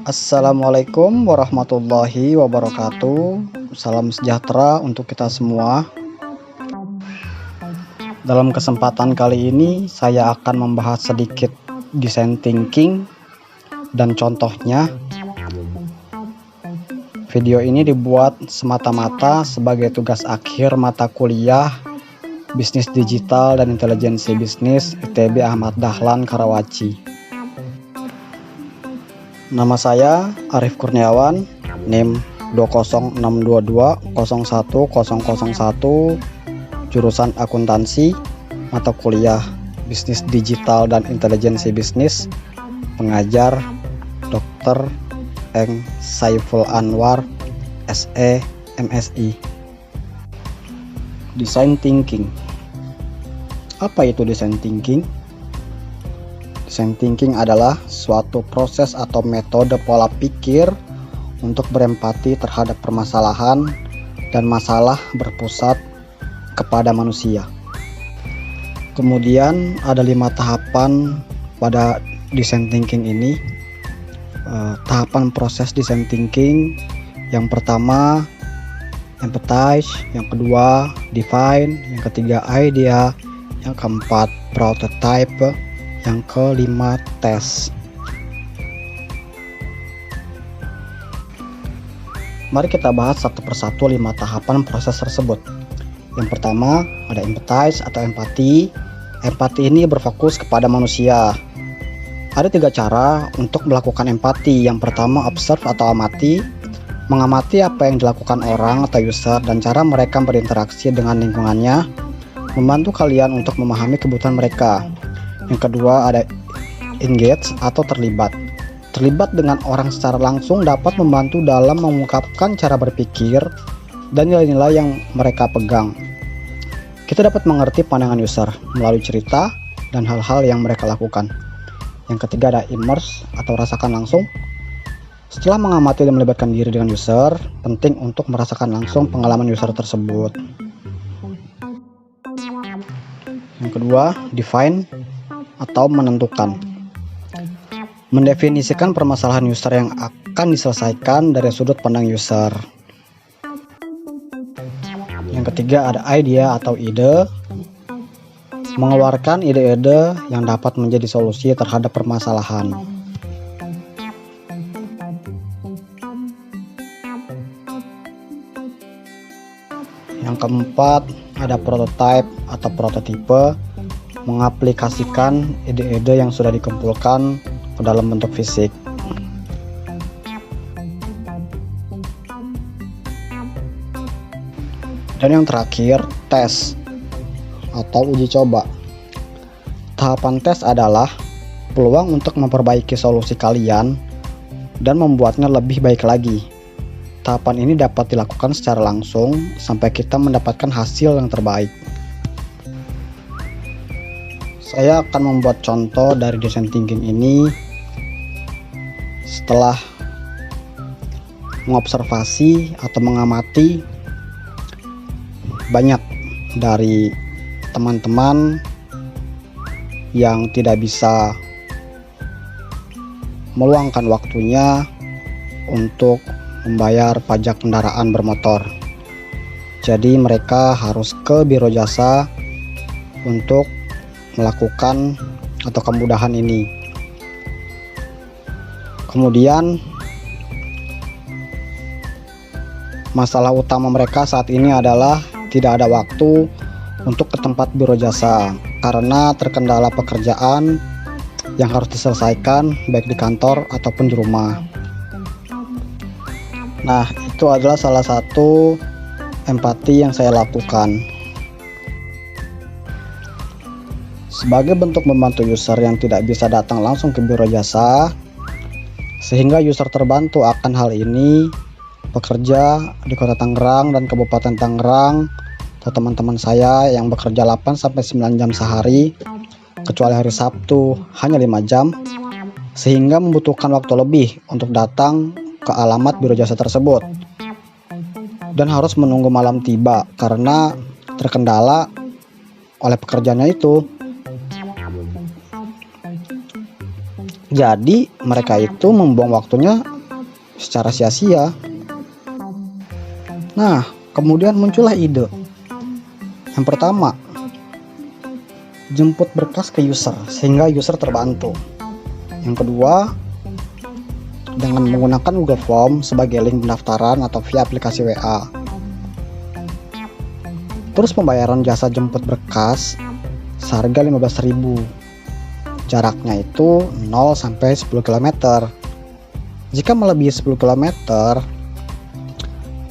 Assalamualaikum warahmatullahi wabarakatuh. Salam sejahtera untuk kita semua. Dalam kesempatan kali ini saya akan membahas sedikit design thinking dan contohnya. Video ini dibuat semata-mata sebagai tugas akhir mata kuliah Bisnis Digital dan Intelijensi Bisnis ITB Ahmad Dahlan Karawaci. Nama saya Arif Kurniawan, NIM 20622010001, jurusan akuntansi, mata kuliah Bisnis Digital dan Intelijensi Bisnis, pengajar Dr. Eng Saiful Anwar, SE, MSI. Design thinking. Apa itu design thinking? Design thinking adalah suatu proses atau metode pola pikir untuk berempati terhadap permasalahan dan masalah berpusat kepada manusia. Kemudian ada 5 tahapan pada design thinking ini. Tahapan proses design thinking yang pertama empathize, yang kedua define, yang ketiga idea, yang keempat prototype, yang kelima test. Mari kita bahas satu persatu 5 tahapan proses tersebut. Yang pertama ada empathize atau empati. Empati ini berfokus kepada manusia. Ada 3 cara untuk melakukan empati. Yang pertama observe atau amati, mengamati apa yang dilakukan orang atau user dan cara mereka berinteraksi dengan lingkungannya, membantu kalian untuk memahami kebutuhan mereka. Yang kedua ada engage atau terlibat. Terlibat dengan orang secara langsung dapat membantu dalam mengungkapkan cara berpikir dan nilai-nilai yang mereka pegang. Kita dapat mengerti pandangan user melalui cerita dan hal-hal yang mereka lakukan. Yang ketiga ada immerse atau rasakan langsung. Setelah mengamati dan melibatkan diri dengan user, penting untuk merasakan langsung pengalaman user tersebut. Yang kedua, define atau menentukan. Mendefinisikan permasalahan user yang akan diselesaikan dari sudut pandang user. Yang ketiga ada idea atau ide. Mengeluarkan ide-ide yang dapat menjadi solusi terhadap permasalahan. Yang keempat ada prototype atau prototipe, mengaplikasikan ide-ide yang sudah dikumpulkan ke dalam bentuk fisik. Dan yang terakhir tes atau uji coba. Tahapan tes adalah peluang untuk memperbaiki solusi kalian dan membuatnya lebih baik lagi. Tahapan ini dapat dilakukan secara langsung sampai kita mendapatkan hasil yang terbaik. Saya akan membuat contoh dari design thinking ini setelah mengobservasi atau mengamati banyak dari teman-teman yang tidak bisa meluangkan waktunya untuk membayar pajak kendaraan bermotor. Jadi mereka harus ke biro jasa untuk melakukan atau kemudahan ini. Kemudian masalah utama mereka saat ini adalah tidak ada waktu untuk ke tempat biro jasa karena terkendala pekerjaan yang harus diselesaikan baik di kantor ataupun di rumah. Nah, itu adalah salah satu empati yang saya lakukan. Sebagai bentuk membantu user yang tidak bisa datang langsung ke biro jasa, sehingga user terbantu akan hal ini, pekerja di Kota Tangerang dan Kabupaten Tangerang atau teman-teman saya yang bekerja 8-9 jam sehari, kecuali hari Sabtu hanya 5 jam, sehingga membutuhkan waktu lebih untuk datang ke alamat biro jasa tersebut dan harus menunggu malam tiba karena terkendala oleh pekerjaannya itu. Jadi mereka itu membuang waktunya secara sia-sia. Nah, kemudian muncullah ide. Yang pertama, jemput berkas ke user sehingga user terbantu. Yang kedua, dengan menggunakan Google Form sebagai link pendaftaran atau via aplikasi WA. Terus pembayaran jasa jemput berkas seharga 15.000. Jaraknya itu 0 sampai 10 km. Jika melebihi 10 km,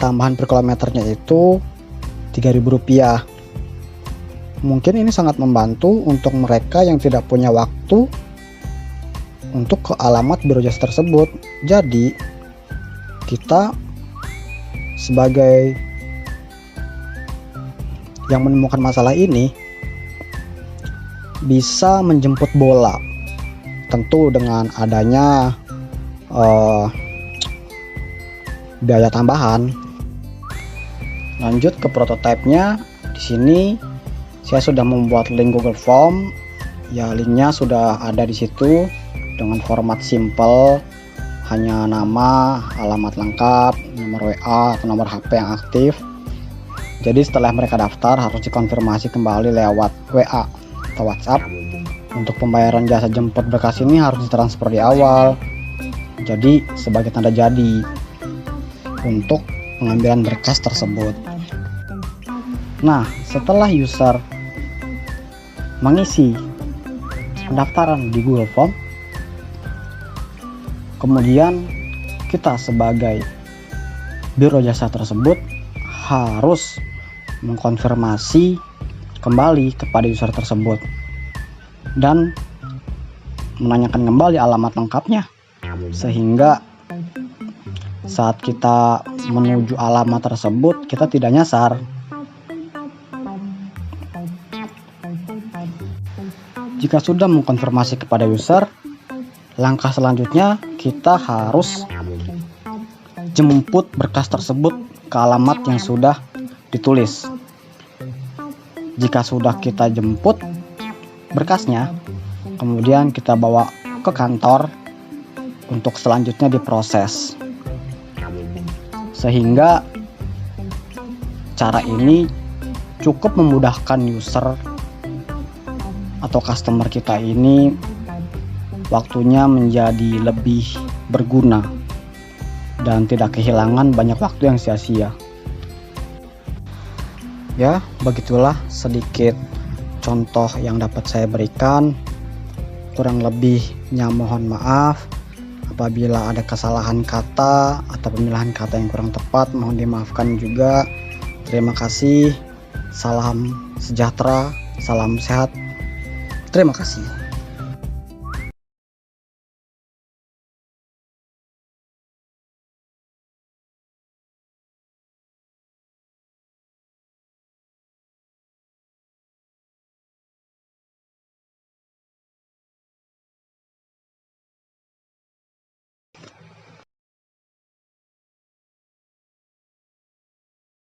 tambahan per kilometernya itu Rp3.000. Mungkin ini sangat membantu untuk mereka yang tidak punya waktu untuk ke alamat biro jasa tersebut. Jadi kita sebagai yang menemukan masalah ini bisa menjemput bola, tentu dengan adanya biaya tambahan. Lanjut ke prototipenya. Di sini saya sudah membuat link Google Form. Ya, linknya sudah ada di situ dengan format simple, hanya nama, alamat lengkap, nomor WA atau nomor HP yang aktif. Jadi setelah mereka daftar harus dikonfirmasi kembali lewat WA atau WhatsApp. Untuk pembayaran jasa jemput berkas ini harus ditransfer di awal, jadi sebagai tanda jadi untuk pengambilan berkas tersebut. Nah, setelah user mengisi pendaftaran di Google Form, kemudian kita sebagai biro jasa tersebut harus mengkonfirmasi kembali kepada user tersebut dan menanyakan kembali alamat lengkapnya, sehingga saat kita menuju alamat tersebut kita tidak nyasar. Jika sudah mengkonfirmasi kepada user, langkah selanjutnya kita harus jemput berkas tersebut ke alamat yang sudah ditulis. Jika sudah kita jemput berkasnya, kemudian kita bawa ke kantor untuk selanjutnya diproses. Sehingga cara ini cukup memudahkan user atau customer kita ini waktunya menjadi lebih berguna dan tidak kehilangan banyak waktu yang sia-sia. Ya, begitulah sedikit contoh yang dapat saya berikan. Kurang lebihnya mohon maaf. Apabila ada kesalahan kata atau pemilihan kata yang kurang tepat, mohon dimaafkan juga. Terima kasih. Salam sejahtera, salam sehat. Terima kasih.